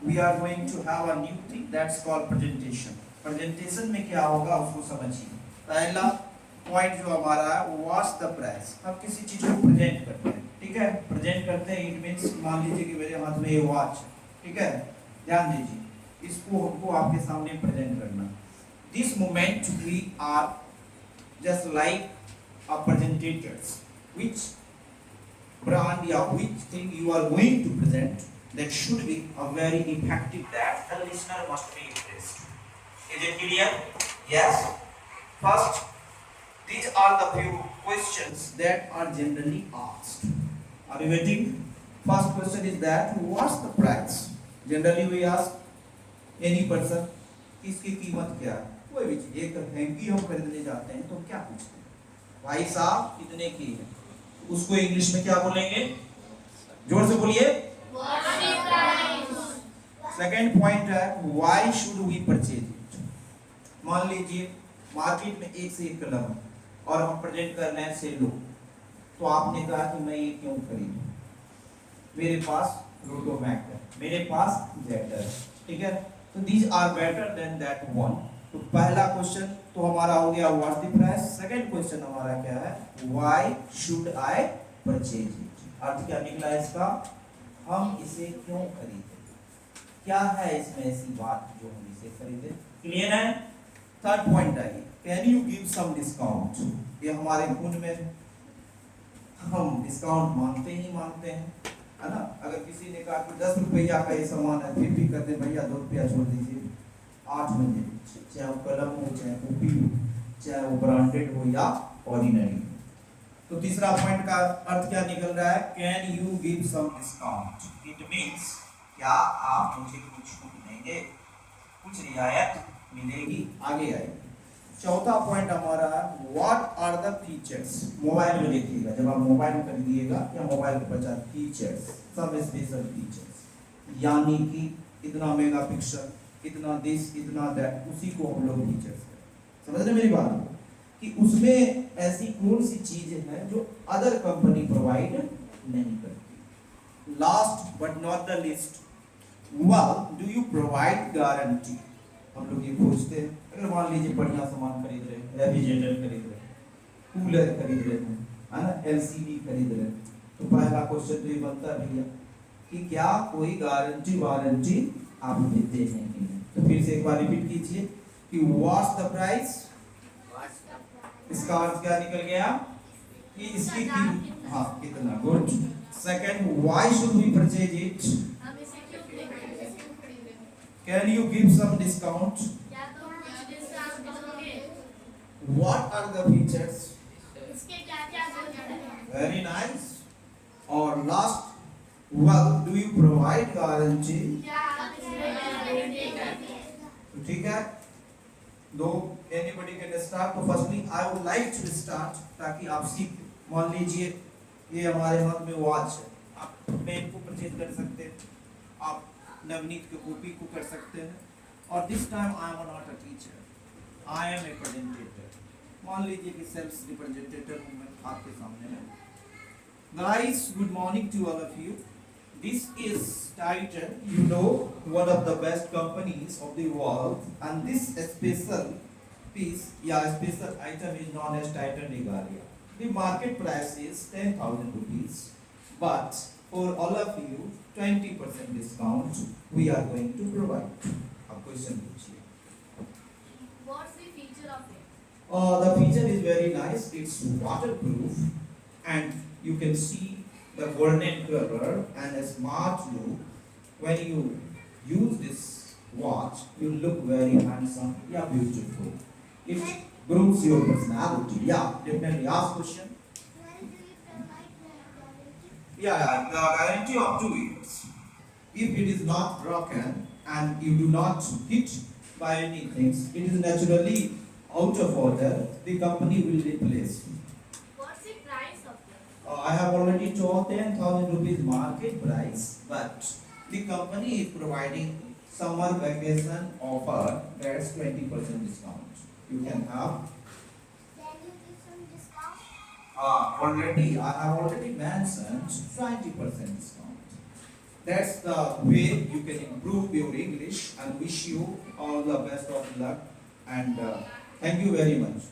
we are going to have a new thing that's called presentation. Presentation में क्या होगा उसको समझिए. पहला पॉइंट जो हमारा है व्हाट्स द प्राइस. हम किसी चीज को प्रेजेंट करते हैं, ठीक है. प्रेजेंट करते हैं इट मींस मान लीजिए कि मेरे हाथ में ये वॉच, ठीक है. ध्यान दीजिए, इसको हमको आपके सामने प्रेजेंट करना. This moment we are just like a presentators. Which brand or which thing you are going to present, that should be a very effective that the listener must be impressed. Is it clear? Yes. First, these are the few questions that are generally asked. Are you waiting? First question is that what's the price? Generally we ask any person, इसकी कीमत क्या है. कोई भी चीज, एक hanky हम खरीदने जाते हैं तो क्या पूछते हैं, भाई साहब कितने की है. उसको इंग्लिश में क्या बोलेंगे, जोर से बोलिए. सेकंड पॉइंट है why should we purchase it. मान लीजिए मार्केट में एक से एक कलम है और हम प्रेजेंट कर रहे हैं सेलो, तो आपने कहा कि मैं ये क्यों खरीदूं, मेरे पास रोटोमैक है, मेरे पास जेटर है, ठीक है. तो these are better than that one. तो पहला क्वेश्चन तो हमारा हो गया what's the price. Second question हमारा क्या है, why should I purchase it. अर्थ क्या निकला इसका, हम इसे क्यों खरीदें, क्या है इसमें ऐसी बात जो हम इसे खरीदें. क्लियर है. थर्ड पॉइंट है can you give some discount. ये हमारे खून में, हम डिस्काउंट मांगते ही मांगते हैं, है ना. अगर किसी ने कहा कि 10 रुपया का ये सामान है, फिर भी कर दे भैया 2 रुपया छोड़ दीजिए, 8 में दे, चाहे वो कलम हो, चाहे कॉपी हो, चाहे वो ब्रांडेड हो या ऑर्डिनरी. तो तीसरा पॉइंट का अर्थ क्या निकल रहा है, can you give some discount. It means क्या आप मुझे कुछ छूट देंगे, कुछ रियायत मिलेगी, आगे आएगी. चौथा पॉइंट हमारा है what are the features. Mobile में देखिएगा, जब आप मोबाइल खरीदिएगा या मोबाइल के पचास फीचर्स, सब स्पेशल फीचर्स, यानी कि इतना मेगापिक्सल, इतना दिस, इतना दैट, उसी को हम लोग फीचर्स करें. समझ रहे मेरी बात, कि उसमें ऐसी कौन सी चीजें हैं जो अदर कंपनी प्रोवाइड नहीं करती. Last but not the list, do you provide guarantee. हम लोग ये पूछते हैं, अगर मान लीजिए बढ़िया सामान खरीद रहे हैं, रेफ्रिजरेटर खरीद रहे हैं, कूलर खरीद रहे हैं, है ना, एलसीडी खरीद रहे हैं, तो पहला क्वेश्चन तो ये बनता है भैया कि क्या कोई गारंटी वारंटी आप देते हैं कि नहीं. तो फिर से एक बार रिपीट कीजिए कि व्हाट्स द प्राइस. इसका अर्थ क्या निकल गया कि इसकी कीमत, हाँ कितना. Good. Second, why should we purchase it. Can you give some discount. What are the features. Very nice. और last, well do you provide guarantee. ठीक है. दो anybody can start. तो firstly I would like to start ताकि आप सीख. मान लीजिए ये हमारे हाथ में वॉच है, आप पेन को परचेज कर सकते हैं, आप नवनीत के कॉपी को कर सकते हैं. और this time I am not a teacher, I am a presentator. मान लीजिए कि सेल्स रिप्रेजेंटेटिव हूं मैं आपके सामने में. Guys, good morning to all of you. This is Titan, you know, one of the best companies of the world, and this special piece, special item is known as Titan Regalia. The market price is 10,000 rupees, but for all of you, 20% discount we are going to provide. A question पूछिए. What's the feature of it? The feature is very nice. It's waterproof, and you can see the golden cover and a smart look. When you use this watch, you look very handsome, beautiful. It grooms your personality. Definitely. Ask question. When do you provide the guarantee? The guarantee of 2 years. If it is not broken and you do not hit by anything, it is naturally out of order, the company will replace. What's the price of it? I have already told 10,000 rupees market price, but the company is providing summer vacation offer that's 20% discount. You can have. Can you give some discount? I have already mentioned 20% discount. That's the way you can improve your English, and wish you all the best of luck, and thank you very much.